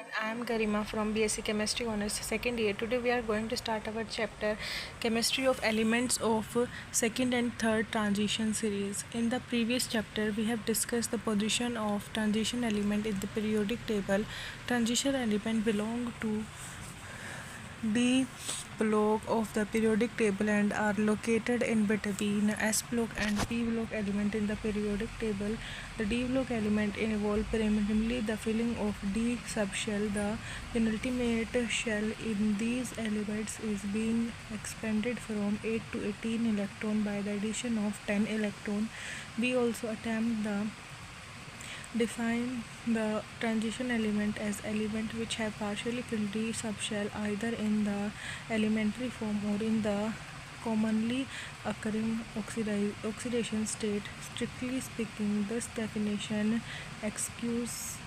I am Garima from BSc Chemistry Honors second year. Today we are going to start our chapter Chemistry of Elements of second and third transition series. In the previous chapter we have discussed the position of transition element in the periodic table. Transition element belong to D block of the periodic table and are located in between S block and P block element in the periodic table. The D block element involve primarily the filling of D subshell. The penultimate shell in these elements is being expanded from 8 to 18 electron by the addition of 10 electron. We also attempt the define the transition element as element which have partially filled D subshell either in the elementary form or in the commonly occurring oxidation state. Strictly speaking, this definition excludes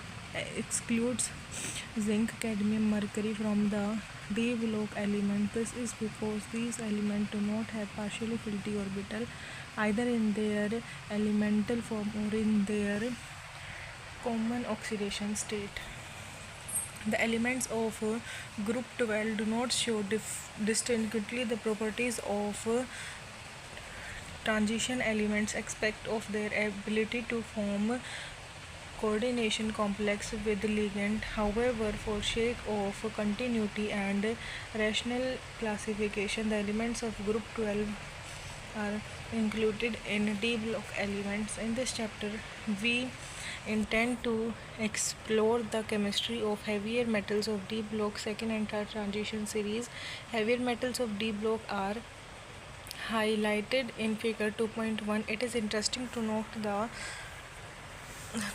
zinc, cadmium, mercury from the D block element. This is because these elements do not have partially filled D orbital either in their elemental form or in their common oxidation state. The elements of group 12 do not show distinctly the properties of transition elements except of their ability to form coordination complex with ligand. However, for sake of continuity and rational classification, the elements of group 12 are included in D block elements. In this chapter, we intend to explore the chemistry of heavier metals of D block second and third transition series. Heavier metals of D block are highlighted in figure 2.1. It is interesting to note the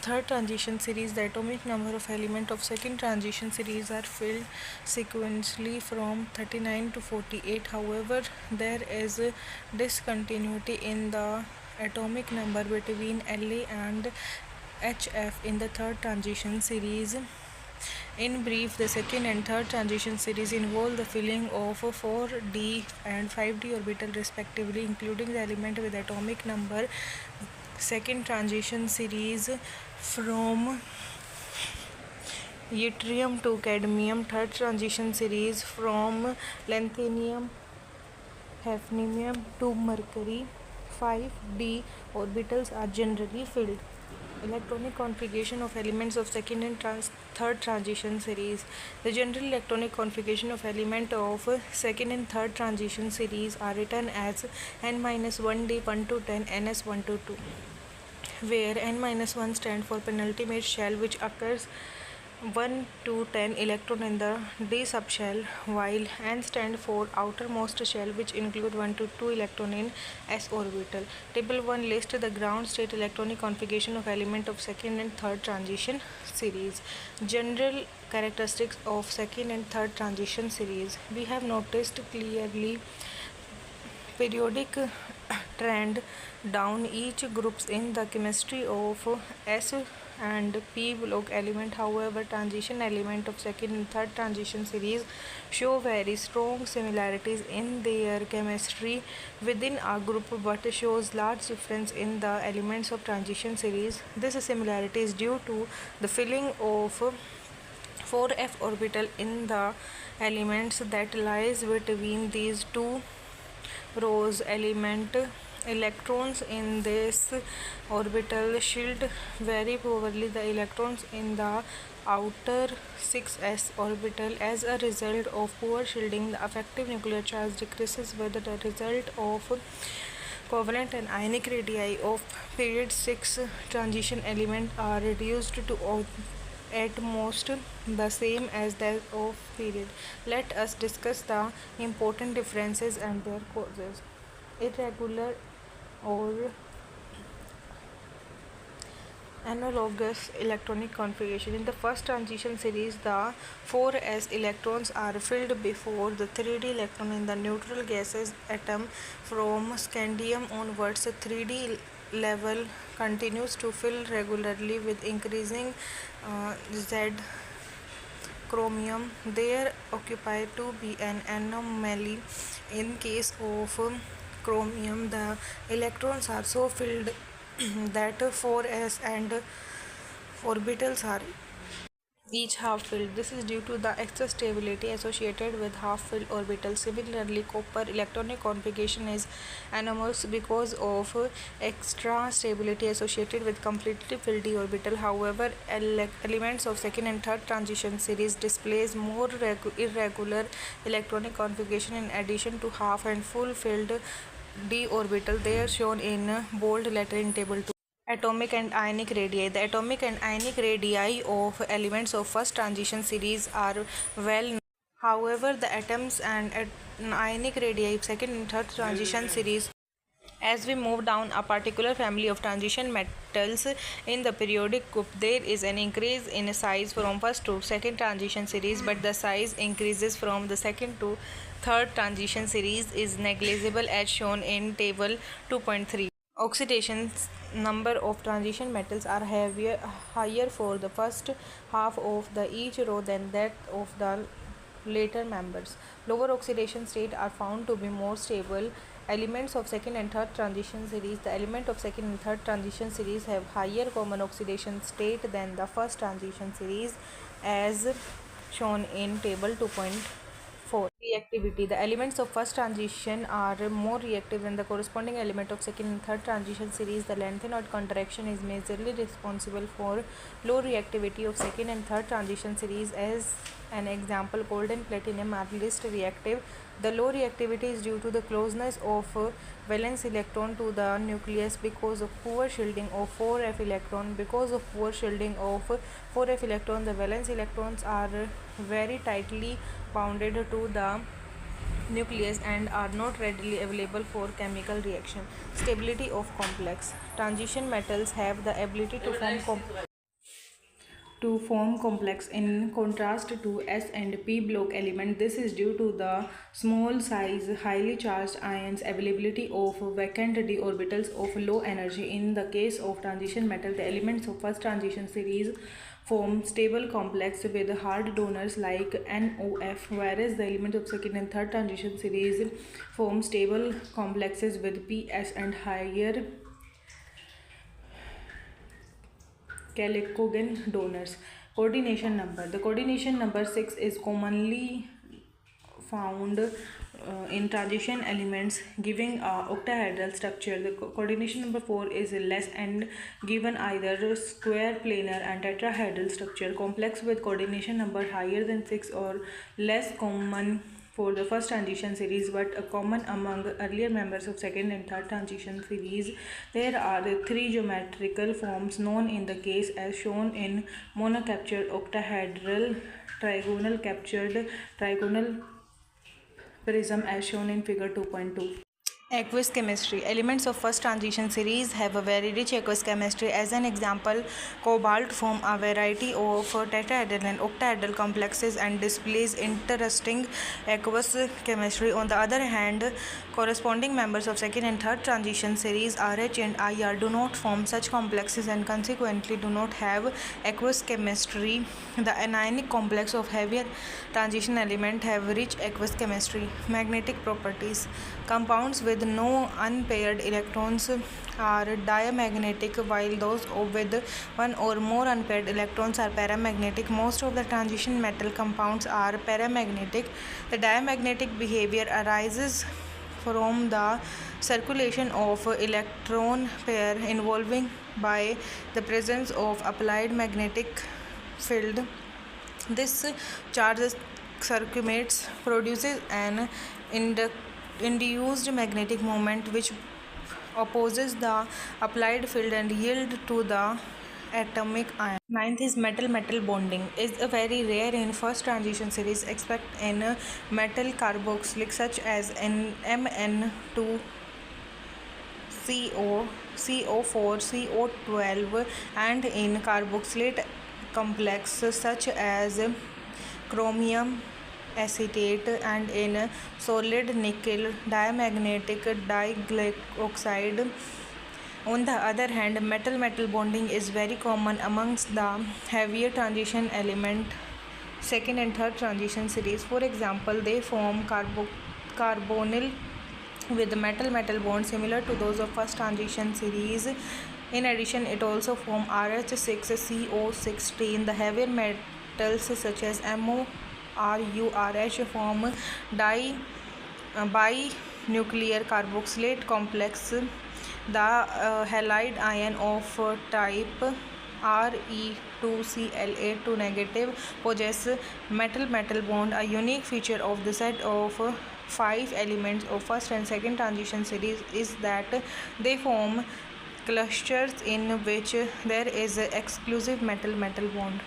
third transition series. The atomic number of elements of second transition series are filled sequentially from 39 to 48. However, there is a discontinuity in the atomic number between La and HF in the third transition series. In brief, the second and third transition series involve the filling of 4d and 5d orbital respectively, including the element with atomic number. Second transition series from yttrium to cadmium. Third transition series from lanthanum, hafnium to mercury. 5d orbitals are generally filled. Electronic configuration of elements of second and third transition series. The general electronic configuration of element of second and third transition series are written as n-1d 1 to 10 ns 1 to 2, where n-1 stand for penultimate shell which occurs 1 to 10 electron in the D subshell, while n stand for outermost shell which include 1 to 2 electron in s orbital. Table 1 lists the ground state electronic configuration of element of second and third transition series. General characteristics of second and third transition series. We have noticed clearly periodic trend down each groups in the chemistry of S and P block element. However, transition element of second and third transition series show very strong similarities in their chemistry within a group but shows large difference in the elements of transition series. This similarity is due to the filling of 4f orbital in the elements that lies between these two rows. Electrons in this orbital shield very poorly the electrons in the outer 6s orbital. As a result of poor shielding, the effective nuclear charge decreases with the result of covalent and ionic radii of period 6 transition element are reduced to at most the same as that of period. Let us discuss the important differences and their causes. Irregular or analogous electronic configuration. In the first transition series, the 4s electrons are filled before the 3d electron in the neutral gases atom. From scandium onwards, the 3d level continues to fill regularly with increasing Z chromium. There occupy to be an anomaly. In case of chromium, the electrons are so filled that 4s and orbitals are each half-filled. This is due to the extra stability associated with half-filled orbitals. Similarly, copper electronic configuration is anomalous because of extra stability associated with completely filled d orbital. However, elements of second and third transition series displays more irregular electronic configuration in addition to half and full filled d orbital. They are shown in bold letter in table 2. Atomic and ionic radii. The atomic and ionic radii of elements of first transition series are well known. However, the atoms and ionic radii of second and third transition series, as we move down a particular family of transition metals in the periodic group, there is an increase in size from first to second transition series, but the size increases from the second to third transition series is negligible as shown in table 2.3. Oxidation number of transition metals are higher for the first half of the each row than that of the later members. Lower oxidation state are found to be more stable. Elements of second and third transition series. The element of second and third transition series have higher common oxidation state than the first transition series, as shown in table 2.4. Reactivity. The elements of first transition are more reactive than the corresponding element of second and third transition series. The lanthanide contraction is majorly responsible for low reactivity of second and third transition series. As an example, gold and platinum are least reactive. The low reactivity is due to the closeness of valence electron to the nucleus because of poor shielding of 4f electron. Because of poor shielding of 4f electron, the valence electrons are very tightly bounded to the nucleus and are not readily available for chemical reaction. Stability of complex. Transition metals have the ability to form complex in contrast to S and P block element. This is due to the small size, highly charged ions, availability of vacant d orbitals of low energy. In the case of transition metal, the elements of first transition series form stable complex with hard donors like NOF, whereas the elements of second and third transition series form stable complexes with PS and higher chalcogen donors. Coordination number. The coordination number 6 is commonly found in transition elements giving a octahedral structure. The coordination number 4 is less and given either square, planar and tetrahedral structure. Complex with coordination number higher than 6 or less common for the first transition series but common among earlier members of second and third transition series. There are three geometrical forms known in the case as shown in monocaptured octahedral, trigonal captured, trigonal prism as shown in figure 2.2. Aqueous chemistry. Elements of first transition series have a very rich aqueous chemistry. As an example, cobalt form a variety of tetrahedral and octahedral complexes and displays interesting aqueous chemistry. On the other hand, corresponding members of second and third transition series RH and IR do not form such complexes and consequently do not have aqueous chemistry. The anionic complex of heavier transition element have rich aqueous chemistry. Magnetic properties. Compounds with no unpaired electrons are diamagnetic, while those with one or more unpaired electrons are paramagnetic. Most of the transition metal compounds are paramagnetic. The diamagnetic behavior arises from the circulation of electron pair involving by the presence of applied magnetic field. This charge circulates, produces an induced magnetic moment which opposes the applied field and yield to the atomic ion. Ninth is metal-metal bonding. Is very rare in first transition series except in metal carboxylic such as in Mn2 CO, CO4, CO12 and in carboxylate complex such as chromium acetate and in solid nickel diamagnetic digalloxide. On the other hand, metal-metal bonding is very common amongst the heavier transition element second and third transition series. For example, they form carbonyl with metal-metal bonds similar to those of first transition series. In addition, it also forms RH6CO16. The heavier metals such as MO, RuRH form binuclear carboxylate complex. The halide ion of type Re2Cl2 negative possess metal-metal bond. A unique feature of the set of 5 elements of first and second transition series is that they form clusters in which there is an exclusive metal-metal bond.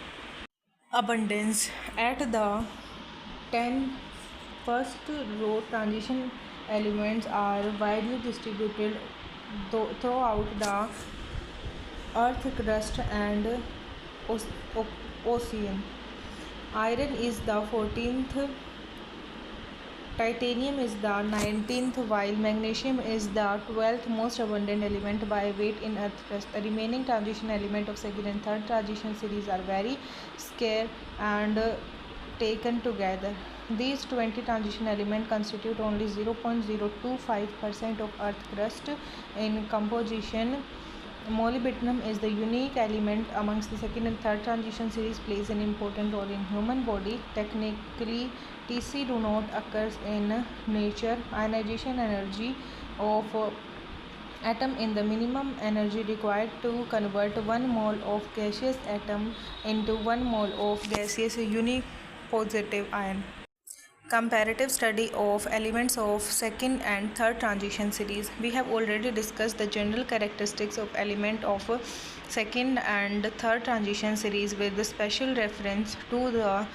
Abundance. At the 10 first row, transition elements are widely distributed throughout the earth crust and ocean. Iron is the 14th, titanium is the 19th, while magnesium is the 12th most abundant element by weight in earth crust. The remaining transition element of second and third transition series are very scarce and taken together. These 20 transition elements constitute only 0.025% of earth crust in composition. Molybdenum is the unique element amongst the second and third transition series, plays an important role in human body. Technically, Tc do not occur in nature. Ionization energy of atom in the minimum energy required to convert 1 mole of gaseous atom into 1 mole of gaseous unique positive ion. Comparative study of elements of second and third transition series. We have already discussed the general characteristics of element of second and third transition series with the special reference to the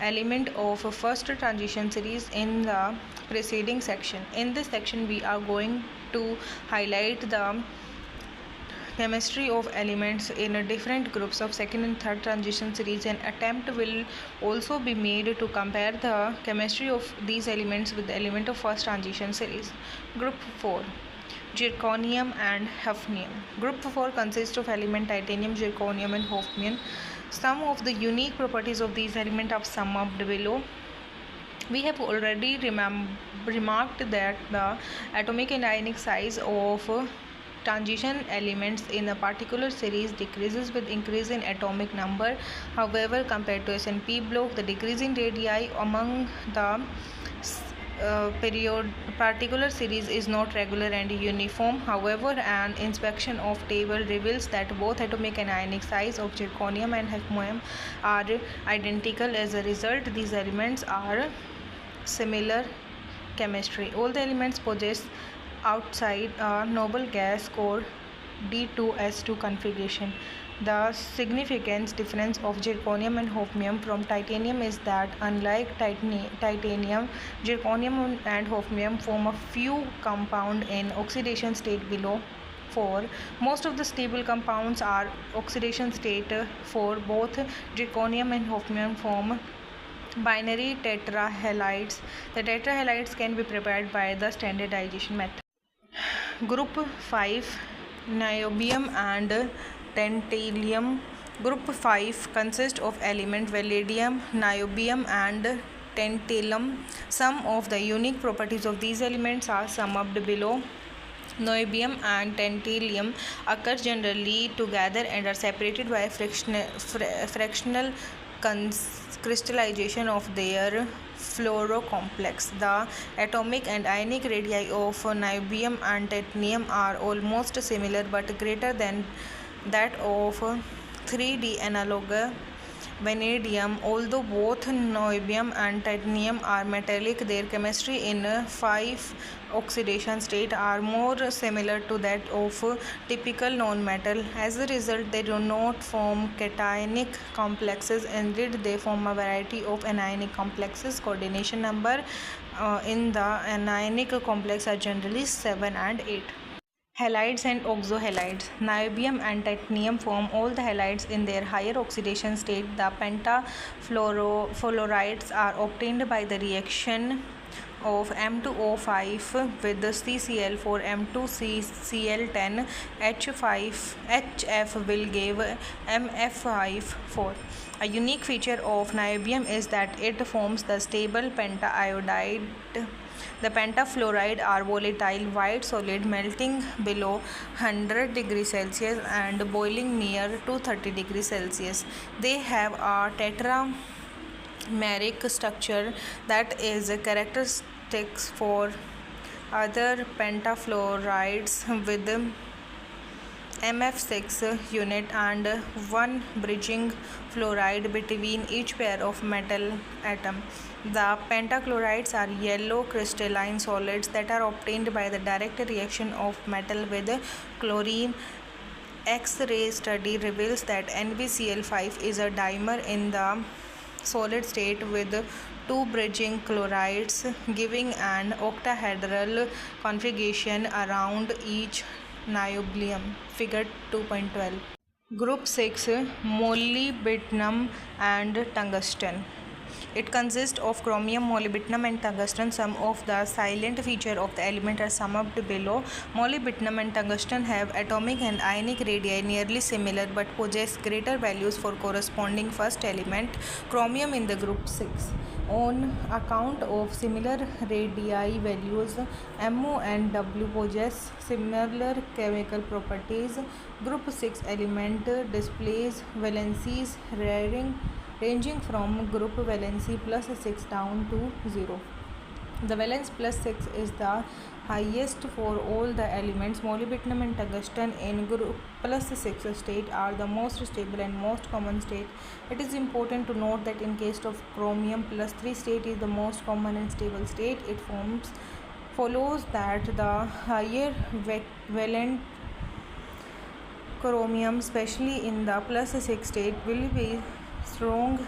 element of first transition series in the preceding section. In this section we are going to highlight the chemistry of elements in different groups of second and third transition series. An attempt will also be made to compare the chemistry of these elements with the element of first transition series. Group 4, zirconium and hafnium. Group 4 consists of element titanium, zirconium and hafnium. Some of the unique properties of these elements are summed below. We have already remarked that the atomic and ionic size of transition elements in a particular series decreases with increase in atomic number. However, compared to S&P block, the decreasing radii among the particular series is not regular and uniform. However, an inspection of table reveals that both atomic and ionic size of zirconium and hafnium are identical. As a result, these elements are similar chemistry. All the elements possess outside a noble gas core D2S2 configuration. The significant difference of zirconium and hafnium from titanium is that unlike titanium, zirconium and hafnium form a few compound in oxidation state below 4. Most of the stable compounds are oxidation state for both zirconium and hafnium form binary tetrahalides. The tetrahalides can be prepared by the standardization method. Group 5, niobium and tantalum. Group 5 consists of element vanadium, niobium and tantalum. Some of the unique properties of these elements are summed below. Niobium and tantalum occur generally together and are separated by fractional crystallization of their fluorocomplex. The atomic and ionic radii of niobium and tantalum are almost similar but greater than that of 3D analog vanadium. Although both niobium and titanium are metallic, their chemistry in 5 oxidation state are more similar to that of typical non-metal. As a result, they do not form cationic complexes. Instead, they form a variety of anionic complexes. Coordination number in the anionic complex are generally 7 and 8. Halides and oxohalides. Niobium and titanium form all the halides in their higher oxidation state. The pentafluorides are obtained by the reaction of M2O5 with the CCl4 M2CCl10 H5 HF will give MF54. A unique feature of niobium is that it forms the stable pentaiodide. The pentafluoride are volatile white solid melting below 100 degrees Celsius and boiling near 230 degrees Celsius. They have a tetrameric structure that is characteristic for other pentafluorides with MF6 unit and one bridging fluoride between each pair of metal atom. The pentachlorides are yellow crystalline solids that are obtained by the direct reaction of metal with chlorine. X-ray study reveals that NbCl5 is a dimer in the solid state with two bridging chlorides, giving an octahedral configuration around each niobium. Figure 2.12. Group 6 molybdenum and tungsten. It consists of chromium, molybdenum and tungsten. Some of the silent features of the element are summed below. Molybdenum and tungsten have atomic and ionic radii nearly similar but possess greater values for corresponding first element. Chromium in the group 6. On account of similar radii values, MO and W possess similar chemical properties. Group 6 element displays valencies ranging from group valency +6 down to 0. The valence +6 is the highest for all the elements. Molybdenum and tungsten in group +6 state are the most stable and most common state. It is important to note that in case of chromium, +3 state is the most common and stable state. It follows that the higher valent chromium, especially in the +6 state, will be strong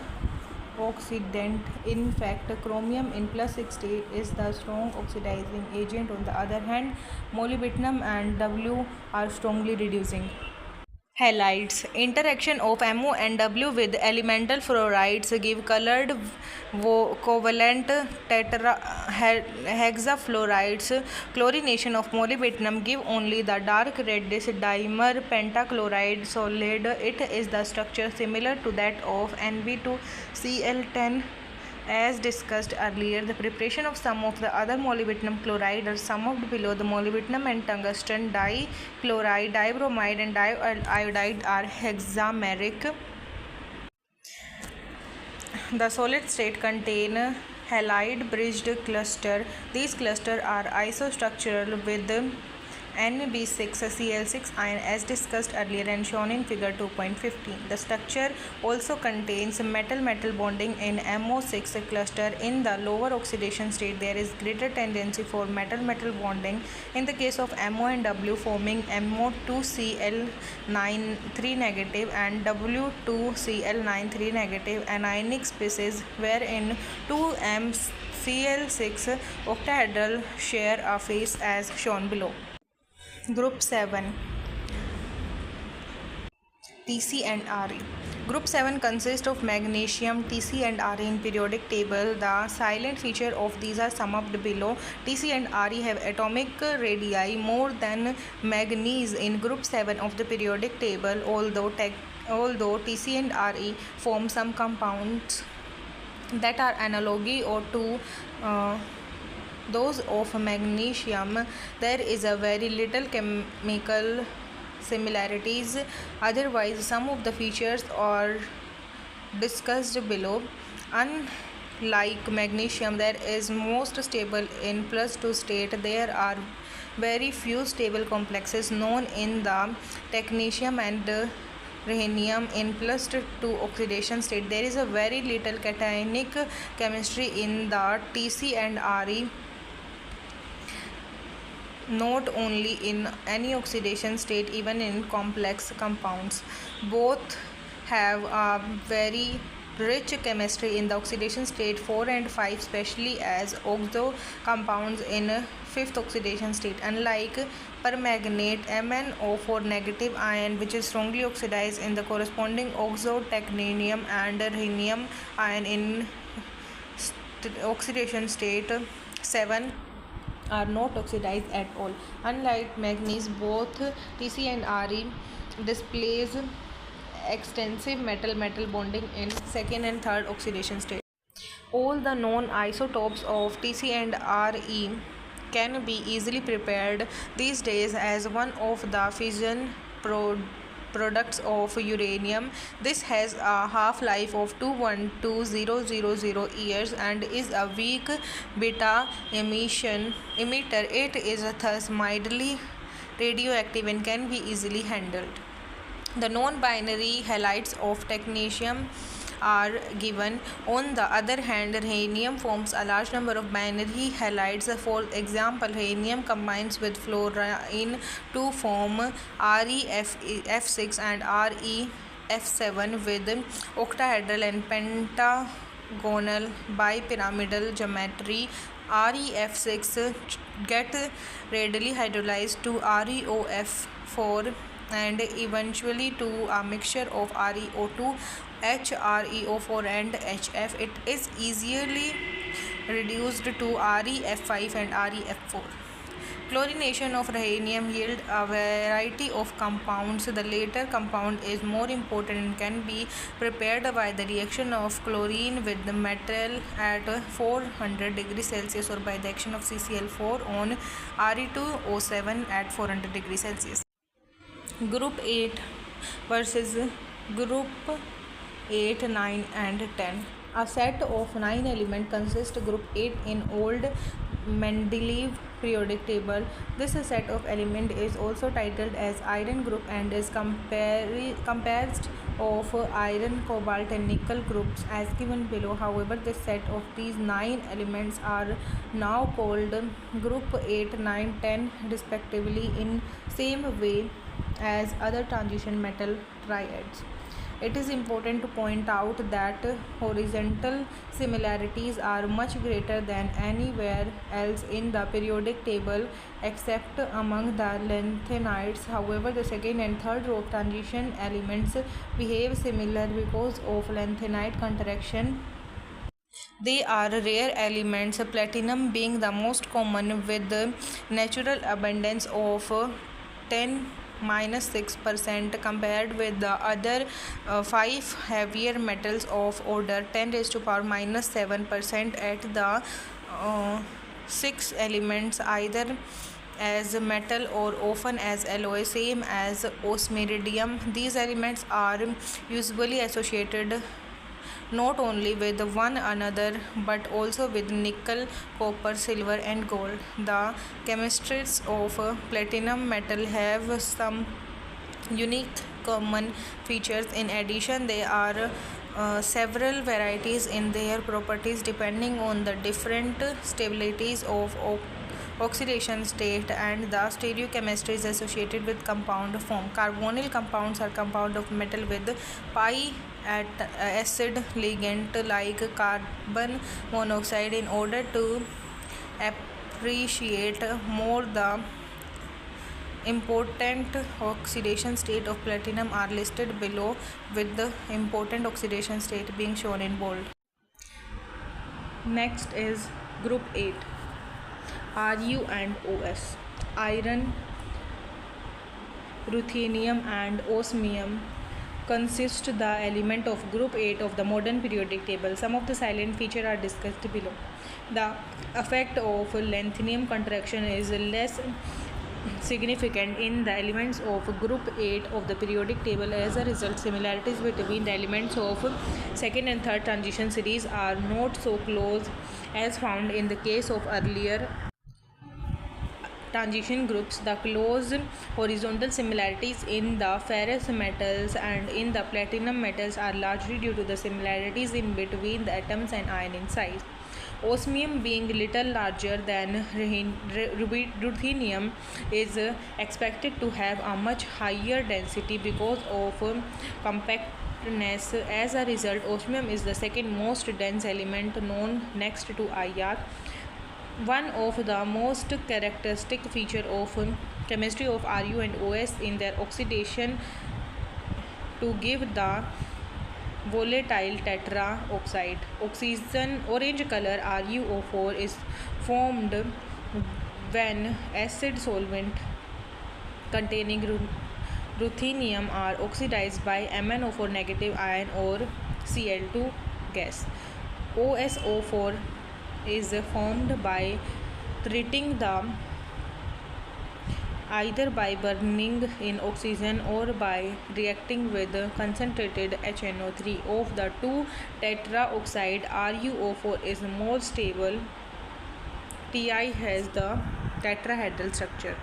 oxidant. In fact, chromium in +6 state is the strong oxidizing agent. On the other hand, molybdenum and W are strongly reducing. Halides. Interaction of MO and W with elemental fluorides give colored covalent hexafluorides. Chlorination of molybdenum give only the dark reddish dimer pentachloride solid. It is the structure similar to that of Nb2Cl10. As discussed earlier, the preparation of some of the other molybdenum chloride are summed below. The molybdenum and tungsten dichloride, dibromide and diiodide are hexameric. The solid state contain halide bridged cluster. These clusters are isostructural with Nb6Cl6 ion as discussed earlier and shown in figure 2.15. The structure also contains metal-metal bonding in MO6 cluster. In the lower oxidation state, there is greater tendency for metal-metal bonding. In the case of MO and W forming MO2Cl9 3 negative and W2Cl9 3 negative anionic species, wherein 2MCl6 octahedral share a face as shown below. Group 7 Tc and Re. Group 7 consists of magnesium, Tc and Re in periodic table. The silent feature of these are summed below. Tc and Re have atomic radii more than manganese in group 7 of the periodic table, although Tc and Re form some compounds that are analogy or to those of magnesium. There is a very little chemical similarities. Otherwise, some of the features are discussed below. Unlike magnesium, that is most stable in +2 state, there are very few stable complexes known in the technetium and rhenium in +2 oxidation state. There is a very little cationic chemistry in the Tc and Re. Not only in any oxidation state, even in complex compounds. Both have a very rich chemistry in the oxidation state 4 and 5, especially as oxo compounds in 5th oxidation state. Unlike permanganate, MnO4 negative ion, which is strongly oxidized in the corresponding oxo technetium and rhenium ion in oxidation state 7 are not oxidized at all. Unlike manganese, both Tc and Re displays extensive metal-metal bonding in second and third oxidation state. All the known isotopes of Tc and Re can be easily prepared these days as one of the fission products of uranium. This has a half-life of 212,000 years and is a weak beta emitter. It is thus mildly radioactive and can be easily handled. The non-binary halides of technetium are given. On the other hand, rhenium forms a large number of binary halides. For example, rhenium combines with fluorine to form ReF6 and ReF7 with octahedral and pentagonal bipyramidal geometry. ReF6 get readily hydrolyzed to ReOF4 and eventually to a mixture of ReO2, HReO4 and HF. It is easily reduced to ReF5 and ReF4. Chlorination of rhenium yield a variety of compounds. The latter compound is more important and can be prepared by the reaction of chlorine with the metal at 400 degrees Celsius or by the action of CCl4 on Re2O7 at 400 degrees Celsius. Group 8 versus Group 8, 9 and 10. A set of 9 elements consists Group 8 in old Mendeleev periodic table. This set of elements is also titled as iron group and is composed of iron, cobalt and nickel groups as given below. However, this set of these 9 elements are now called Group 8, 9, 10 respectively in same way as other transition metal triads. It is important to point out that horizontal similarities are much greater than anywhere else in the periodic table except among the lanthanides. However, the second and third row of transition elements behave similar because of lanthanide interaction. They are rare elements, platinum being the most common with natural abundance of 10-6% compared with the other 5 heavier metals of order 10⁻⁷% at the 6 elements either as metal or often as alloy, same as osmiridium. These elements are usually associated not only with one another but also with nickel, copper, silver and gold. The chemistries of platinum metal have some unique common features. In addition, there are several varieties in their properties depending on the different stabilities of oxidation state and the stereochemistries associated with compound form. Carbonyl compounds are compound of metal with pi at acid ligand like carbon monoxide. In order to appreciate more the important oxidation state of platinum are listed below with the important oxidation state being shown in bold. Next is Group 8. Ru and Os. Iron, ruthenium and osmium consist the element of Group 8 of the modern periodic table. Some of the silent features are discussed below. The effect of lanthanum contraction is less significant in the elements of Group 8 of the periodic table. As a result, similarities between the elements of second and third transition series are not so close as found in the case of earlier transition groups. The close horizontal similarities in the ferrous metals and in the platinum metals are largely due to the similarities in between the atoms and ion in size. Osmium, being little larger than ruthenium, is expected to have a much higher density because of compactness. As a result, osmium is the second most dense element known next to IR. One of the most characteristic feature of chemistry of Ru and Os in their oxidation to give the volatile tetraoxide. Oxygen orange color RuO4 is formed when acid solvent containing ruthenium are oxidized by MnO4 negative ion or Cl2 gas. OSO4 is formed by treating the either by burning in oxygen or by reacting with concentrated HNO3 of the two tetraoxide. RuO4 is more stable. Ti has the tetrahedral structure.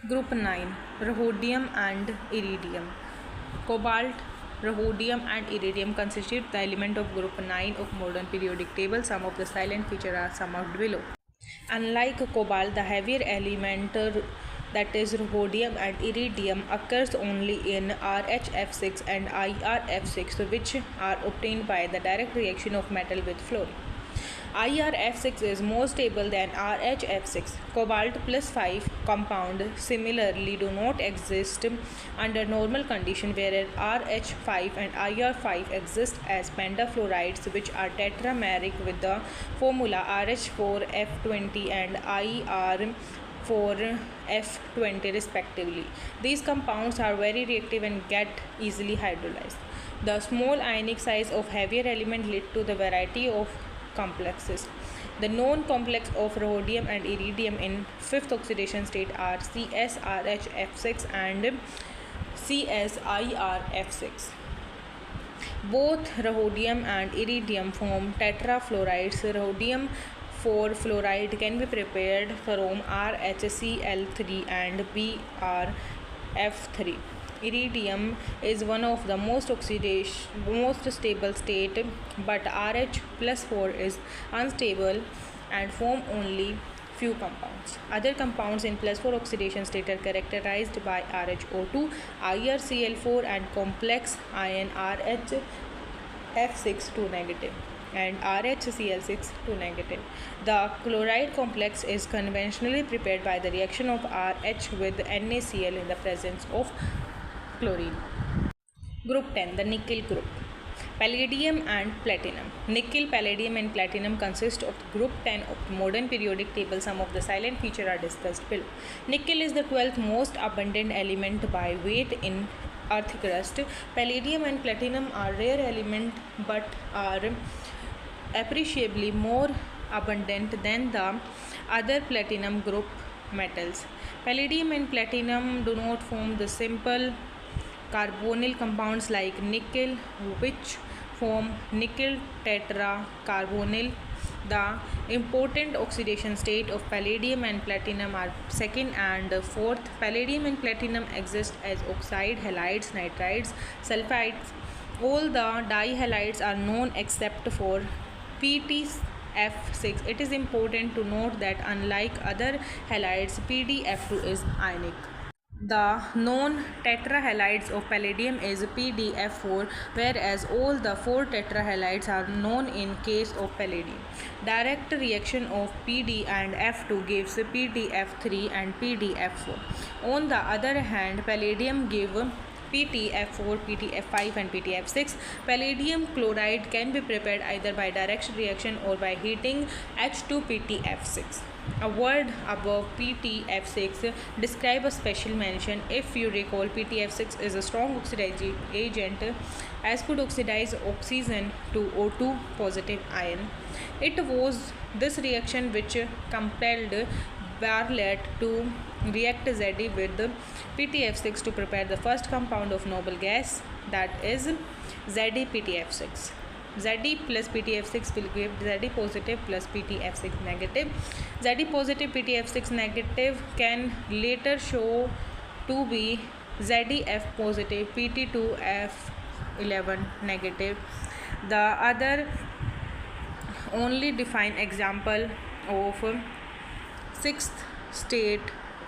Group 9 Rhodium and Iridium. Cobalt, rhodium and iridium constitute the element of group 9 of modern periodic table. Some of the silent features are summed below. Unlike cobalt, the heavier element that is rhodium and iridium occurs only in RHF6 and IRF6, which are obtained by the direct reaction of metal with fluorine. IRF6 is more stable than RHF6. Cobalt plus 5 compound similarly do not exist under normal condition, whereas RH5 and IR5 exist as pentafluorides, which are tetrameric with the formula RH4F20 and IR4F20 respectively. These compounds are very reactive and get easily hydrolyzed. The small ionic size of heavier element lead to the variety of complexes. The known complex of rhodium and iridium in fifth oxidation state are CsRHF6 and CsIrF6. Both rhodium and iridium form tetrafluorides. Rhodium 4 fluoride can be prepared from RHCl3 and BrF3. Iridium is one of the most stable state, but RH plus 4 is unstable and form only few compounds. Other compounds in plus 4 oxidation state are characterized by RHO2, IrCl4 and complex ion RHF6 2 negative and RHCl6 2 negative. The chloride complex is conventionally prepared by the reaction of RH with NaCl in the presence of chlorine. Group 10 The nickel group. Palladium and platinum. Nickel, palladium and platinum consist of group 10 of the modern periodic table. Some of the silent features are discussed below. Nickel is the 12th most abundant element by weight in earth crust. Palladium and platinum are rare elements but are appreciably more abundant than the other platinum group metals. Palladium and platinum do not form the simple carbonyl compounds like nickel, which form nickel tetracarbonyl. The important oxidation state of palladium and platinum are second and fourth. Palladium and platinum exist as oxide, halides, nitrides, sulfides. All the dihalides are known except for PTF6. It is important to note that unlike other halides, PDF2 is ionic. The known tetrahalides of palladium is PDF4, whereas all the 4 tetrahalides are known in case of palladium. Direct reaction of PD and F2 gives PDF3 and PDF4. On the other hand, palladium gives PTF4, PTF5 and PTF6. Palladium chloride can be prepared either by direct reaction or by heating H2PTF6. A word above PTF6 describe a special mention. If you recall, PTF6 is a strong oxidizing agent as could oxidize oxygen to O2 positive ion. It was this reaction which compelled Bartlett to react Zd with PTF6 to prepare the first compound of noble gas, that is ZdPTF6. Zd plus PTF6 will give Zd positive plus PTF6 negative. Zd positive PTF6 negative can later show to be ZdF positive PT2F11 negative. The other only defined example of sixth state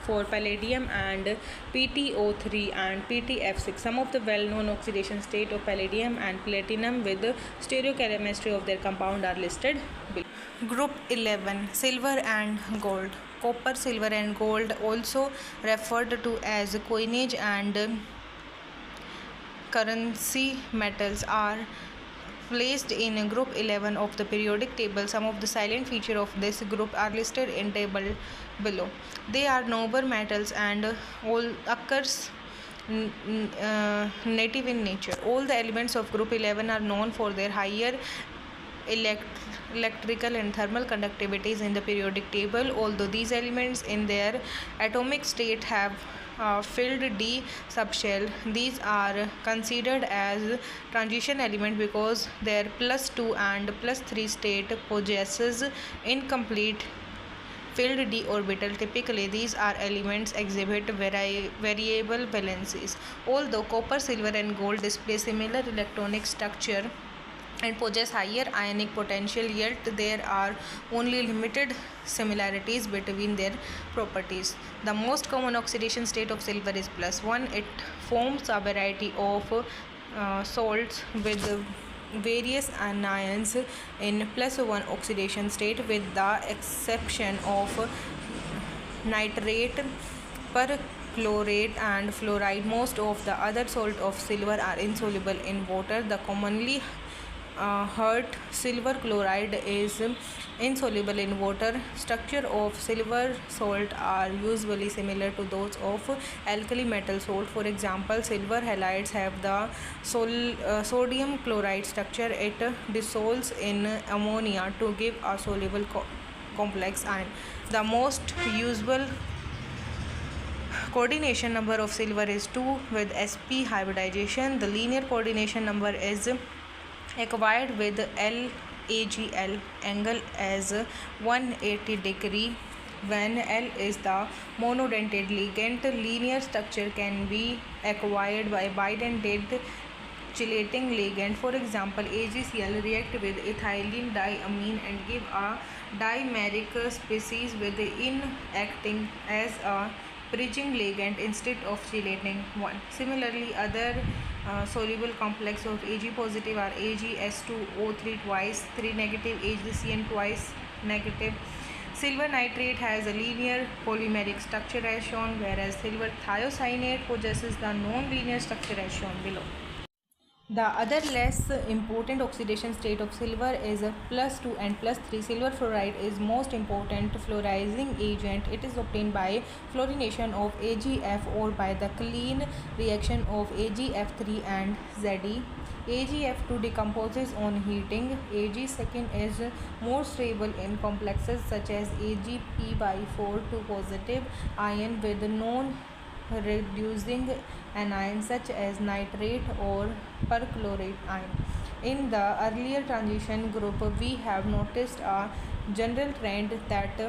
for palladium and PTO3 and PTF6. Some of the well-known oxidation state of palladium and platinum with the stereochemistry of their compound are listed below. Group 11 Silver and gold. Copper, silver and gold, also referred to as coinage and currency metals are placed in group 11 of the periodic table. Some of the silent features of this group are listed in table below. They are noble metals and all occurs native in nature. All the elements of group 11 are known for their higher electrical and thermal conductivities in the periodic table. Although these elements in their atomic state have filled d subshell, these are considered as transition element because their +2 and +3 state possesses incomplete filled d orbital. Typically, these are elements exhibit variable valencies. Although copper, silver, and gold display similar electronic structure and possess higher ionic potential, yet there are only limited similarities between their properties. The most common oxidation state of silver is +1. It forms a variety of salts with various anions in +1 oxidation state, with the exception of nitrate, perchlorate, and fluoride. Most of the other salts of silver are insoluble in water. The commonly hurt silver chloride is insoluble in water. Structure of silver salt are usually similar to those of alkali metal salt. For example, silver halides have the sodium chloride structure. It dissolves in ammonia to give a soluble complex ion. The most usual coordination number of silver is 2 with sp hybridization. The linear coordination number is acquired with LAGL angle as 180 degree when L is the monodentate ligand. Linear structure can be acquired by bidentate chelating ligand. For example, AgCl react with ethylene diamine and give a dimeric species with in acting as a bridging ligand instead of chelating one. Similarly, other soluble complex of Ag positive are AgS2O3 twice 3 negative, AgCN twice negative. Silver nitrate has a linear polymeric structure as shown, whereas silver thiocyanate possesses the non-linear structure as shown below. The other less important oxidation state of silver is +2 and +3. Silver fluoride is most important fluorizing agent. It is obtained by fluorination of AgF or by the clean reaction of AgF3 and Zd. AgF2 decomposes on heating. Ag2 is more stable in complexes such as AgP4 2 positive ion with non-reducing anion such as nitrate or perchlorate ion. In the earlier transition group, we have noticed a general trend that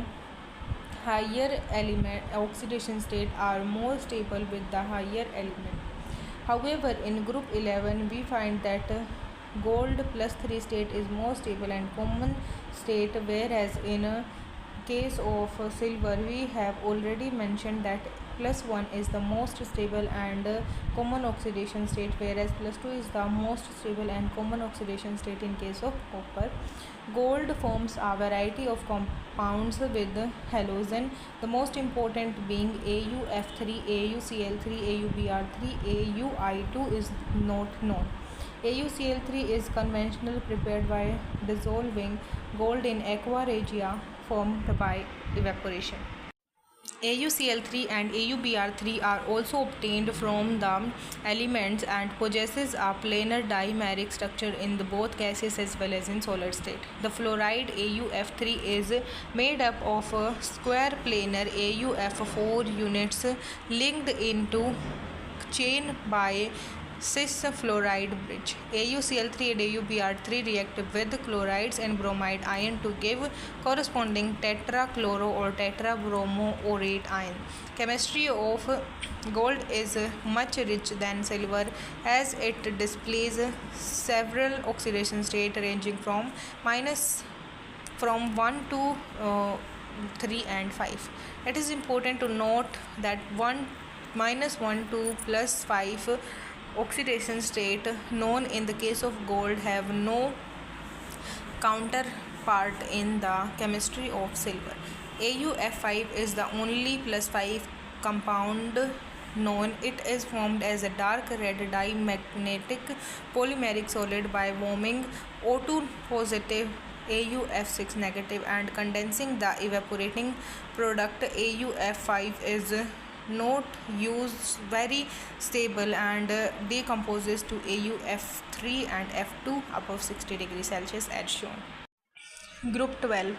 higher element oxidation state are more stable with the higher element. However, in group 11, we find that gold +3 state is more stable and common state, whereas in case of silver, we have already mentioned that +1 is the most stable and common oxidation state, whereas +2 is the most stable and common oxidation state in case of copper. Gold forms a variety of compounds with halogen, the most important being AuF3, AuCl3, AuBr3. AuI2 is not known. AuCl3 is conventionally prepared by dissolving gold in aqua regia formed by evaporation. AuCl3 and AuBr3 are also obtained from the elements and possesses a planar dimeric structure in the both gases as well as in solid state. The fluoride AuF3 is made up of square planar AuF4 units linked into chain by cis fluoride bridge. AuCl3 and AuBr3 react with chlorides and bromide ion to give corresponding tetrachloro or tetrabromoorate ion. Chemistry of gold is much rich than silver as it displays several oxidation states ranging from 1 to 3 and 5. It is important to note that -1 to +5 oxidation state known in the case of gold have no counterpart in the chemistry of silver. AuF5 is the only +5 compound known. It is formed as a dark red diamagnetic polymeric solid by warming O2 positive AuF6 negative and condensing. The evaporating product AuF5 is not used, very stable, and decomposes to AuF3 and F2 above 60 degrees Celsius as shown. Group 12.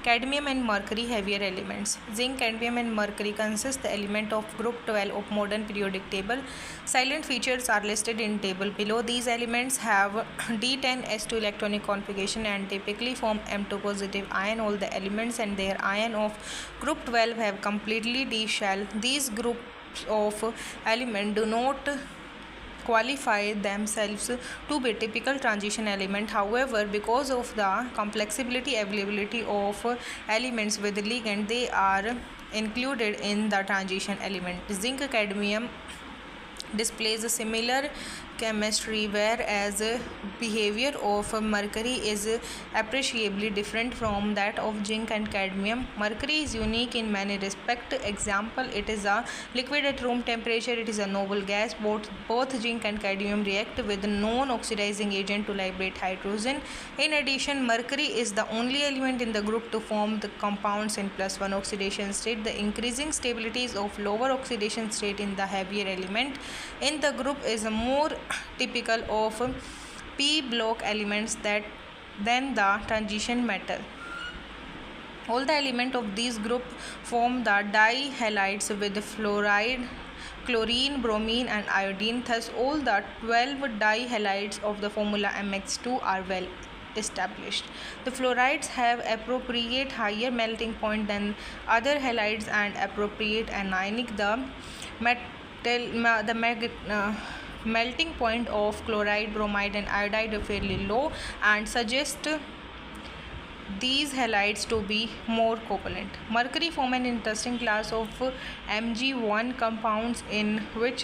Cadmium and mercury heavier elements. Zinc, cadmium and mercury consist the element of group 12 of modern periodic table. Silent features are listed in table below. These elements have D10S2 electronic configuration and typically form M2 positive ion. All the elements and their ion of group 12 have completely d shell. These groups of element do not qualify themselves to be typical transition element. However, because of the complexity availability of elements with ligand, they are included in the transition element. Zinc cadmium displays a similar chemistry, whereas behavior of mercury is appreciably different from that of zinc and cadmium. Mercury is unique in many respects. Example, it is a liquid at room temperature. It is a noble gas. Both zinc and cadmium react with non-oxidizing agent to liberate hydrogen. In addition, mercury is the only element in the group to form the compounds in +1 oxidation state. The increasing stabilities of lower oxidation state in the heavier element in the group is more typical of p block elements than the transition metal. All the elements of these group form the dihalides with fluoride, chlorine, bromine and iodine. Thus all the 12 dihalides of the formula MX2 are well established. The fluorides have appropriate higher melting point than other halides and appropriate anionic. Melting point of chloride, bromide and iodide are fairly low and suggest these halides to be more covalent. Mercury form an interesting class of Mg1 compounds in which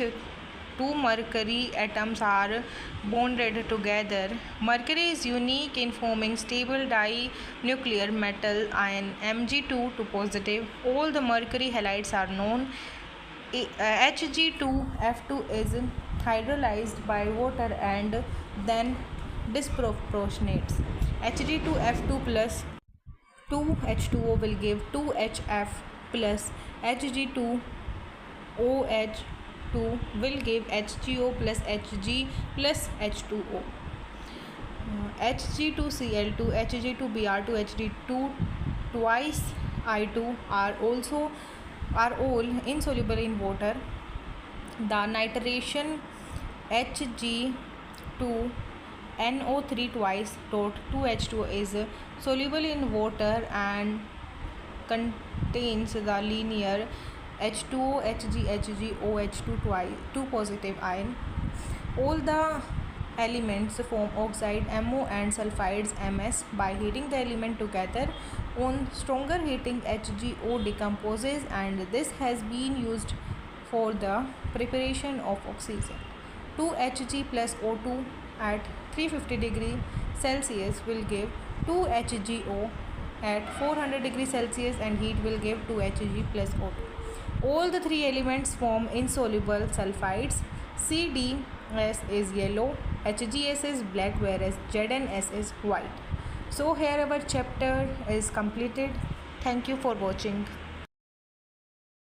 two mercury atoms are bonded together. Mercury is unique in forming stable dinuclear metal ion Mg2 to positive. All the mercury halides are known. Hg2F2 is hydrolyzed by water and then disproportionates. Hg2F2 plus 2H2O will give 2HF plus Hg2OH2 will give HgO plus Hg plus H2O. Hg2Cl2, Hg2Br2, Hg2 twice I2 are all insoluble in water. The nitration Hg2NO3 twice dot 2H2 is soluble in water and contains the linear H2O, Hg, Hg, OH2 twice 2 positive ion. All the elements form oxide MO and sulfides MS. By heating the element together, on stronger heating HgO decomposes, and this has been used for the preparation of oxygen. 2Hg plus O2 at 350 degrees Celsius will give 2HgO at 400 degrees Celsius, and heat will give 2Hg plus O2. All the three elements form insoluble sulfides. CdS is yellow, HgS is black, whereas ZnS is white. So here our chapter is completed. Thank you for watching.